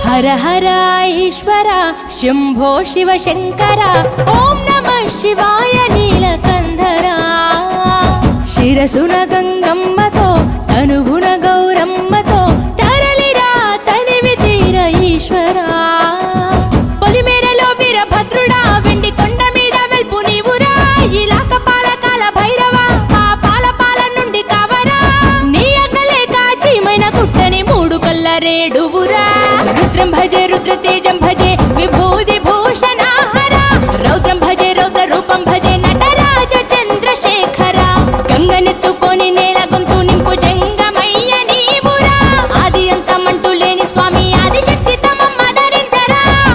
हर हर ईश्वर शंभो शिव शंकर ओम नमः शिवाय नीलकंधरा शिरसुन गंगम्मतो तनुगुण गौरम्मतो तरलिरा तनिवि तीर ईश्वरा పొలిమేరలో వీరభద్రుడా వెండి కొండ మీద వెల్పు నీవురా ఇలాక పాలకాల భైరవ ఆ పాల నుండి కావరా నీ అక్కలే కాచిమైన గుట్టని మూడు కళ్ళ రేడువురా रुद्रं भजे रुद्र तेज